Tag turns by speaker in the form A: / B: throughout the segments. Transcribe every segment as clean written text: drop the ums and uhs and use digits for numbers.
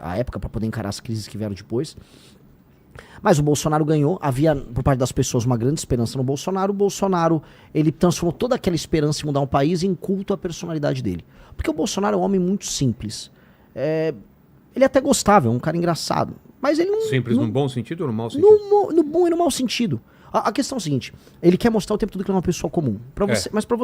A: a época para poder encarar as crises que vieram depois. Mas o Bolsonaro ganhou, havia por parte das pessoas uma grande esperança no Bolsonaro. O Bolsonaro, ele transformou toda aquela esperança em mudar um país em culto à personalidade dele. Porque o Bolsonaro é um homem muito simples. Ele é até gostável, é um cara engraçado. Mas ele não...
B: Simples no bom sentido ou no mau sentido?
A: No bom e no mau sentido. A questão é o seguinte, ele quer mostrar o tempo todo que ele é uma pessoa comum. Mas para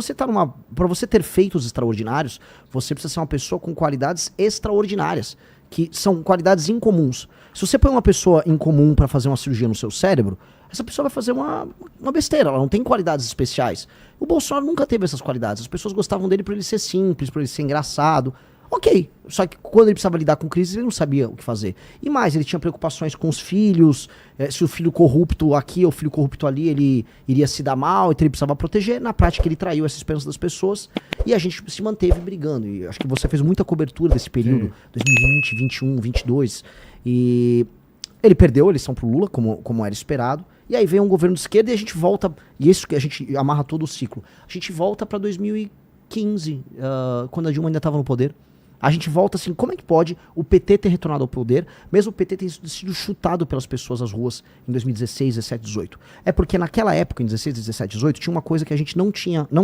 A: você ter feitos extraordinários, você precisa ser uma pessoa com qualidades extraordinárias, que são qualidades incomuns. Se você põe uma pessoa incomum para fazer uma cirurgia no seu cérebro, essa pessoa vai fazer uma besteira, ela não tem qualidades especiais. O Bolsonaro nunca teve essas qualidades, as pessoas gostavam dele por ele ser simples, por ele ser engraçado. Ok, só que quando ele precisava lidar com crise, ele não sabia o que fazer. E mais, ele tinha preocupações com os filhos, se o filho corrupto aqui ou o filho corrupto ali, ele iria se dar mal, então ele precisava proteger. Na prática, ele traiu essa esperança das pessoas e a gente se manteve brigando. E acho que você fez muita cobertura desse período, sim. 2020, 21, 22. E ele perdeu a eleição pro Lula, como era esperado. E aí vem um governo de esquerda e a gente volta, e isso que a gente amarra todo o ciclo. A gente volta para 2015, quando a Dilma ainda estava no poder. A gente volta assim, como é que pode o PT ter retornado ao poder, mesmo o PT ter sido chutado pelas pessoas às ruas em 2016, 17, 18? É porque naquela época, em 16, 17, 18, tinha uma coisa que a gente não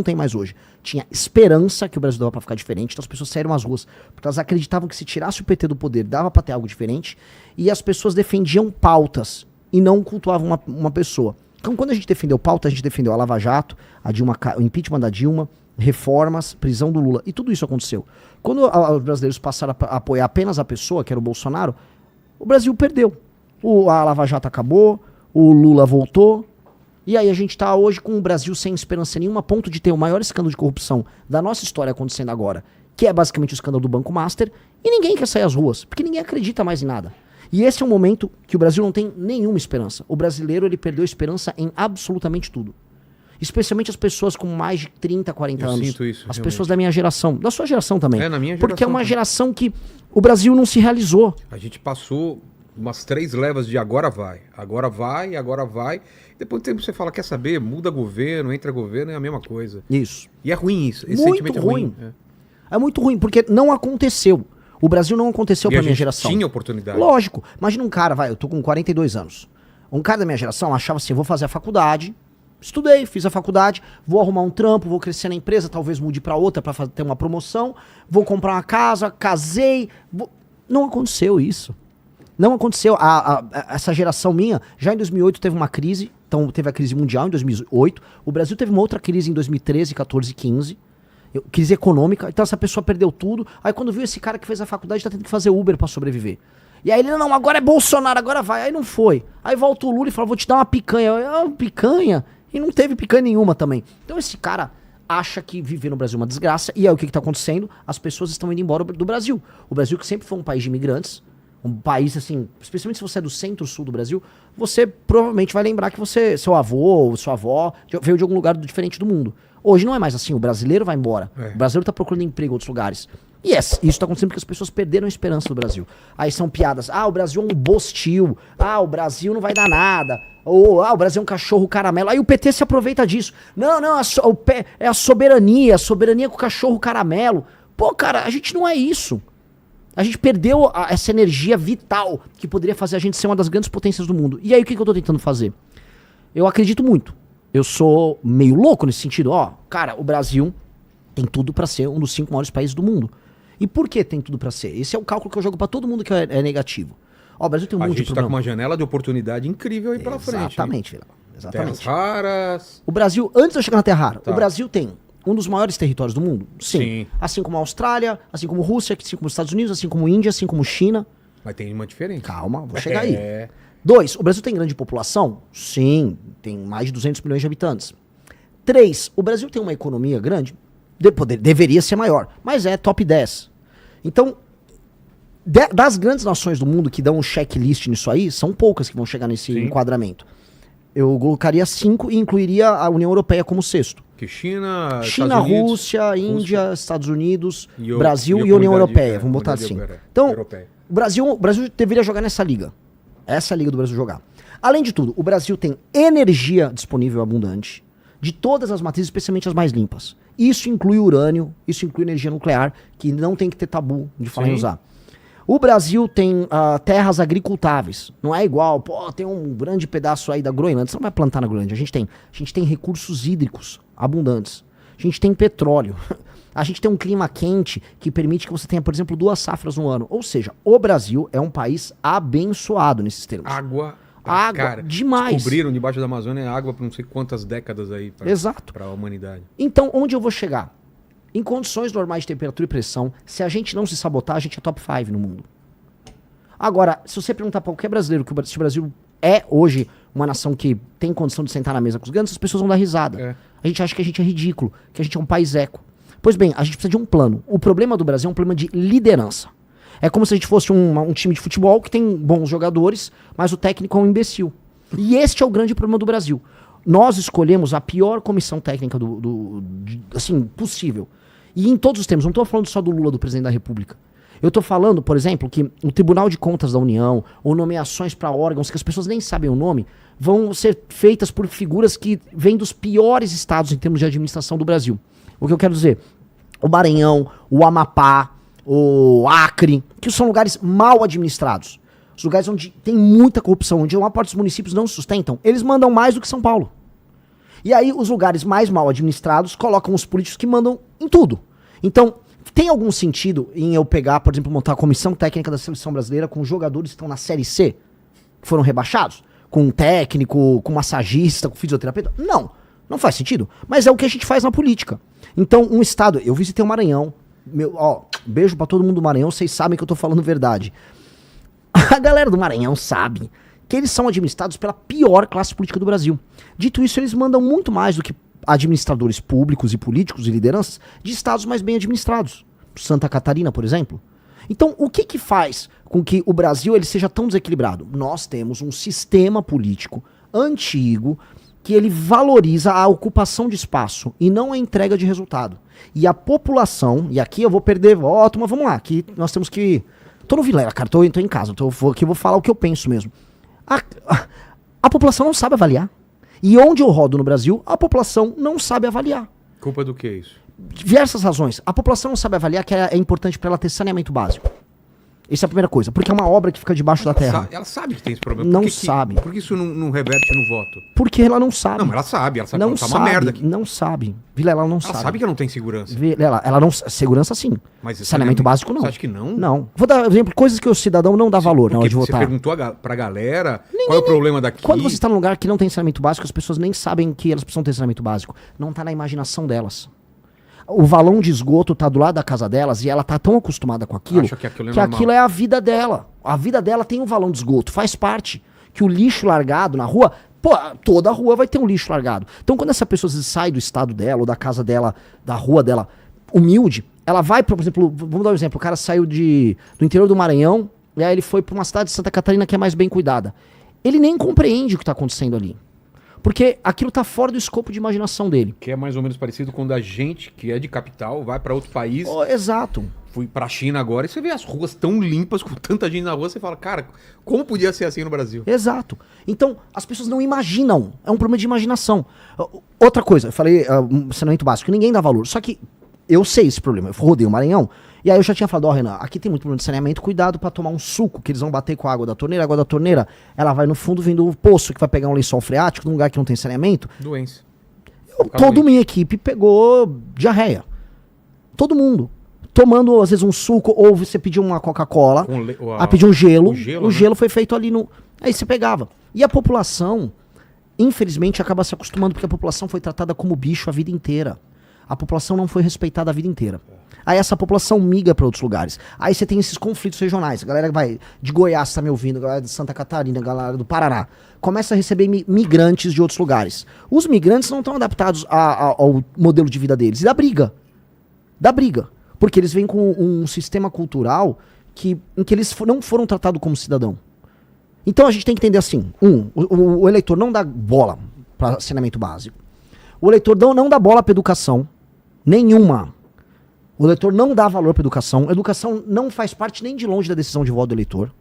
A: tem mais hoje. Tinha esperança que o Brasil dava pra ficar diferente, então as pessoas saíram às ruas, porque elas acreditavam que se tirasse o PT do poder, dava pra ter algo diferente, e as pessoas defendiam pautas, e não cultuavam uma pessoa. Então quando a gente defendeu pauta, a gente defendeu a Lava Jato, o impeachment da Dilma, reformas, prisão do Lula, e tudo isso aconteceu. Quando os brasileiros passaram a apoiar apenas a pessoa, que era o Bolsonaro, o Brasil perdeu. A Lava Jato acabou, o Lula voltou, e aí a gente tá hoje com o Brasil sem esperança nenhuma, a ponto de ter o maior escândalo de corrupção da nossa história acontecendo agora, que é basicamente o escândalo do Banco Master, e ninguém quer sair às ruas, porque ninguém acredita mais em nada. E esse é um momento que o Brasil não tem nenhuma esperança. O brasileiro, ele perdeu esperança em absolutamente tudo. Especialmente as pessoas com mais de 30, 40 anos.
B: Sinto isso,
A: as
B: realmente.
A: pessoas da minha geração. Da sua geração também.
B: Na minha geração.
A: Porque é uma
B: também.
A: geração que o Brasil não se realizou.
B: A gente passou umas 3 levas de agora vai. Agora vai, agora vai. Depois do tempo você fala, quer saber? Muda governo, entra governo, é a mesma coisa.
A: Isso.
B: E é ruim isso. Esse
A: muito
B: sentimento
A: ruim.
B: É ruim.
A: É muito ruim, porque não aconteceu. O Brasil não aconteceu pra minha geração.
B: Tinha oportunidade.
A: Lógico. Imagina um cara, eu tô com 42 anos. Um cara da minha geração achava assim, vou fazer a faculdade... Estudei, fiz a faculdade, vou arrumar um trampo, vou crescer na empresa, talvez mude pra outra pra ter uma promoção, vou comprar uma casa, casei. Não aconteceu isso. Não aconteceu. Essa geração minha, já em 2008 teve uma crise, então teve a crise mundial em 2008, o Brasil teve uma outra crise em 2013, 14, 15, crise econômica, então essa pessoa perdeu tudo, aí quando viu esse cara que fez a faculdade tá tendo que fazer Uber pra sobreviver. E aí ele, não, agora é Bolsonaro, agora vai. Aí não foi. Aí volta o Lula e fala, vou te dar uma picanha. Picanha? E não teve picanha nenhuma também. Então esse cara acha que viver no Brasil é uma desgraça. E aí o que tá acontecendo? As pessoas estão indo embora do Brasil. O Brasil, que sempre foi um país de imigrantes, um país assim, especialmente se você é do centro-sul do Brasil, você provavelmente vai lembrar que seu avô ou sua avó veio de algum lugar diferente do mundo. Hoje não é mais assim, o brasileiro vai embora. O brasileiro tá procurando emprego em outros lugares. E isso tá acontecendo porque as pessoas perderam a esperança do Brasil. Aí são piadas, o Brasil é um bostil, o Brasil não vai dar nada, ou o Brasil é um cachorro caramelo. Aí o PT se aproveita disso. Não, é a soberania com o cachorro caramelo. Pô, cara, a gente não é isso. A gente perdeu essa energia vital que poderia fazer a gente ser uma das grandes potências do mundo. E aí o que eu tô tentando fazer? Eu acredito muito. Eu sou meio louco nesse sentido. Cara, o Brasil tem tudo pra ser um dos 5 maiores países do mundo. E por que tem tudo pra ser? Esse é o cálculo que eu jogo pra todo mundo que é negativo. O Brasil tem um monte de problema. A gente tá
B: com uma janela de oportunidade incrível aí pela frente.
A: Exatamente, Vilela. Exatamente.
B: Terras raras.
A: O Brasil, antes de eu chegar na Terra Rara, o Brasil tem um dos maiores territórios do mundo? Sim. Assim como a Austrália, assim como a Rússia, assim como os Estados Unidos, assim como a Índia, assim como a China.
B: Mas tem uma diferença.
A: Calma, vou chegar aí. 2, o Brasil tem grande população? Sim, tem mais de 200 milhões de habitantes. 3, o Brasil tem uma economia grande? Deveria ser maior, mas é top 10. Então, das grandes nações do mundo que dão um checklist nisso aí, são poucas que vão chegar nesse enquadramento. Eu colocaria 5 e incluiria a União Europeia como 6º.
B: Que China,
A: Rússia, Índia, Estados Unidos, Brasil e União Europeia. Vamos botar assim. Então, o Brasil deveria jogar nessa liga. Essa é a liga do Brasil jogar. Além de tudo, o Brasil tem energia disponível abundante, de todas as matrizes, especialmente as mais limpas. Isso inclui urânio, isso inclui energia nuclear, que não tem que ter tabu de falar em usar. O Brasil tem terras agricultáveis. Não é igual, pô, tem um grande pedaço aí da Groenlândia. Você não vai plantar na Groenlândia. A gente tem recursos hídricos abundantes. A gente tem petróleo. A gente tem um clima quente que permite que você tenha, por exemplo, 2 safras no ano. Ou seja, o Brasil é um país abençoado nesses termos.
B: Água,
A: cara, demais.
B: Descobriram debaixo da Amazônia água por não sei quantas décadas aí para a humanidade.
A: Então, onde eu vou chegar? Em condições normais de temperatura e pressão, se a gente não se sabotar, a gente é top 5 no mundo. Agora, se você perguntar para qualquer brasileiro se o Brasil é hoje uma nação que tem condição de sentar na mesa com os grandes, as pessoas vão dar risada. A gente acha que a gente é ridículo, que a gente é um país eco. Pois bem, a gente precisa de um plano. O problema do Brasil é um problema de liderança. É como se a gente fosse um time de futebol que tem bons jogadores, mas o técnico é um imbecil. E este é o grande problema do Brasil. Nós escolhemos a pior comissão técnica assim, possível. E em todos os termos, não estou falando só do Lula, do presidente da República. Eu estou falando, por exemplo, que o Tribunal de Contas da União, ou nomeações para órgãos que as pessoas nem sabem o nome, vão ser feitas por figuras que vêm dos piores estados em termos de administração do Brasil. O que eu quero dizer? O Maranhão, o Amapá, o Acre, que são lugares mal administrados. Os lugares onde tem muita corrupção, onde a maior parte dos municípios não se sustentam, eles mandam mais do que São Paulo. E aí os lugares mais mal administrados colocam os políticos que mandam em tudo. Então, tem algum sentido em eu pegar, por exemplo, montar a comissão técnica da seleção brasileira com jogadores que estão na Série C, que foram rebaixados? Com um técnico, com massagista, com fisioterapeuta? Não, não faz sentido. Mas é o que a gente faz na política. Então, um estado... Eu visitei o Maranhão. Beijo pra todo mundo do Maranhão, vocês sabem que eu tô falando verdade. A galera do Maranhão sabe que eles são administrados pela pior classe política do Brasil. Dito isso, eles mandam muito mais do que administradores públicos e políticos e lideranças de estados mais bem administrados. Santa Catarina, por exemplo. Então, o que faz com que o Brasil ele seja tão desequilibrado? Nós temos um sistema político antigo que ele valoriza a ocupação de espaço e não a entrega de resultado. E a população, e aqui eu vou perder voto, mas vamos lá, aqui nós temos que... Tô no Vilela, cara, tô em casa, aqui eu vou falar o que eu penso mesmo. A população não sabe avaliar. E onde eu rodo no Brasil, a população não sabe avaliar.
B: Culpa do que isso?
A: Diversas razões. A população não sabe avaliar que é importante para ela ter saneamento básico. Essa é a primeira coisa. Porque é uma obra que fica debaixo da terra.
B: Ela sabe que tem esse problema.
A: Não sabe.
B: Por que isso não reverte no voto?
A: Porque ela não sabe.
B: Não, mas ela sabe
A: Não
B: que tá
A: sabe,
B: uma merda aqui.
A: não sabe. Vilela, ela não sabe.
B: Ela sabe que ela não tem segurança.
A: Ela não... Segurança, sim.
B: Mas
A: saneamento básico, não.
B: Você acha que não?
A: Não. Vou dar exemplo, coisas que o cidadão não dá valor na hora de votar.
B: Você perguntou pra galera qual é o problema daqui.
A: Quando você está num lugar que não tem saneamento básico, as pessoas nem sabem que elas precisam ter saneamento básico. Não tá na imaginação delas. O valão de esgoto tá do lado da casa delas e ela tá tão acostumada com aquilo
B: que
A: aquilo é a vida dela. A vida dela tem um valão de esgoto, faz parte. Que o lixo largado na rua, pô, toda a rua vai ter um lixo largado. Então quando essa pessoa sai do estado dela, ou da casa dela, da rua dela, humilde, ela vai, por exemplo, vamos dar um exemplo, o cara saiu do interior do Maranhão, e aí ele foi pra uma cidade de Santa Catarina que é mais bem cuidada. Ele nem compreende o que tá acontecendo ali. Porque aquilo tá fora do escopo de imaginação dele.
B: Que é mais ou menos parecido quando a gente, que é de capital, vai pra outro país.
A: Exato.
B: Fui pra China agora e você vê as ruas tão limpas, com tanta gente na rua, você fala, cara, como podia ser assim no Brasil?
A: Exato. Então, as pessoas não imaginam. É um problema de imaginação. Outra coisa, eu falei, saneamento básico, ninguém dá valor. Só que eu sei esse problema. Eu rodei o Maranhão, e aí eu já tinha falado, Renan, aqui tem muito problema de saneamento, cuidado pra tomar um suco, que eles vão bater com a água da torneira, ela vai no fundo vindo do poço, que vai pegar um lençol freático, num lugar que não tem saneamento.
B: Doença.
A: Toda minha equipe pegou diarreia. Todo mundo. Tomando, às vezes, um suco, ou você pediu uma Coca-Cola, pediu um gelo. O gelo foi feito ali no... Aí você pegava. E a população, infelizmente, acaba se acostumando, porque a população foi tratada como bicho a vida inteira. A população não foi respeitada a vida inteira. Aí essa população migra para outros lugares. Aí você tem esses conflitos regionais. A galera vai de Goiás, tá me ouvindo, a galera de Santa Catarina, a galera do Paraná. Começa a receber migrantes de outros lugares. Os migrantes não estão adaptados ao modelo de vida deles. E dá briga. Dá briga. Porque eles vêm com um sistema cultural em que eles não foram tratados como cidadão. Então a gente tem que entender assim. O eleitor não dá bola para saneamento básico. O eleitor não dá bola para educação. Nenhuma. O eleitor não dá valor para educação. A educação não faz parte nem de longe da decisão de voto do eleitor.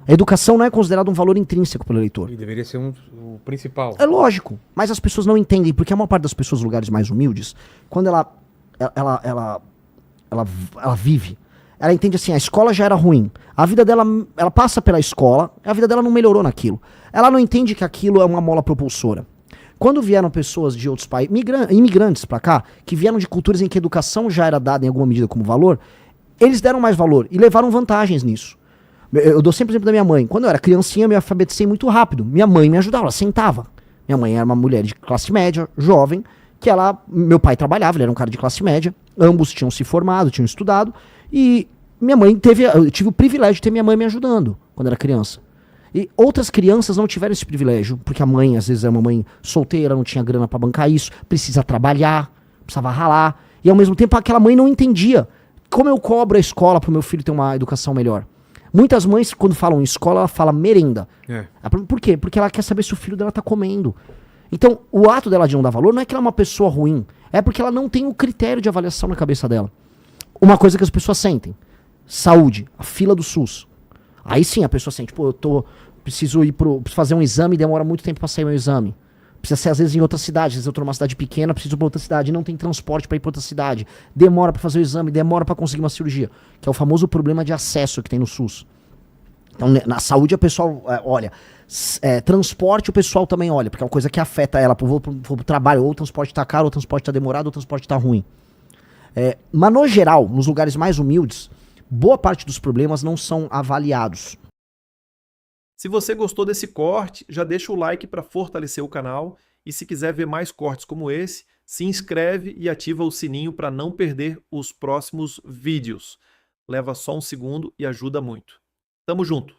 A: A educação não é considerada um valor intrínseco pelo eleitor.
B: E deveria ser o principal.
A: É lógico. Mas as pessoas não entendem, porque a maior parte das pessoas em lugares mais humildes, quando ela vive, Ela entende assim, a escola já era ruim. A vida dela, ela passa pela escola, a vida dela não melhorou naquilo. Ela não entende que aquilo é uma mola propulsora. Quando vieram pessoas de outros países, imigrantes pra cá, que vieram de culturas em que a educação já era dada em alguma medida como valor, eles deram mais valor e levaram vantagens nisso. Eu dou sempre o exemplo da minha mãe. Quando eu era criancinha, eu me alfabetizei muito rápido. Minha mãe me ajudava, ela sentava. Minha mãe era uma mulher de classe média, jovem, meu pai trabalhava, ele era um cara de classe média, ambos tinham se formado, tinham estudado, e eu tive o privilégio de ter minha mãe me ajudando quando era criança. E outras crianças não tiveram esse privilégio, porque a mãe, às vezes, é uma mãe solteira, não tinha grana pra bancar isso, precisa trabalhar, precisava ralar, e ao mesmo tempo aquela mãe não entendia como eu cobro a escola pro meu filho ter uma educação melhor. Muitas mães, quando falam em escola, ela fala merenda. Por quê? Porque ela quer saber se o filho dela tá comendo. Então, o ato dela de não dar valor não é que ela é uma pessoa ruim, é porque ela não tem o critério de avaliação na cabeça dela. Uma coisa que as pessoas sentem: saúde, a fila do SUS. Aí sim a pessoa sente, pô, preciso fazer um exame e demora muito tempo pra sair meu exame. Precisa ser às vezes em outra cidade, às vezes eu tô numa cidade pequena, preciso ir pra outra cidade, não tem transporte pra ir pra outra cidade. Demora pra fazer o exame, demora pra conseguir uma cirurgia. Que é o famoso problema de acesso que tem no SUS. Então, na saúde, o pessoal olha. Transporte, o pessoal também olha, porque é uma coisa que afeta ela. Vou pro trabalho, ou o transporte tá caro, ou o transporte tá demorado, ou o transporte tá ruim. Mas, no geral, nos lugares mais humildes, boa parte dos problemas não são avaliados.
C: Se você gostou desse corte, já deixa o like para fortalecer o canal. E se quiser ver mais cortes como esse, se inscreve e ativa o sininho para não perder os próximos vídeos. Leva só um segundo e ajuda muito. Tamo junto!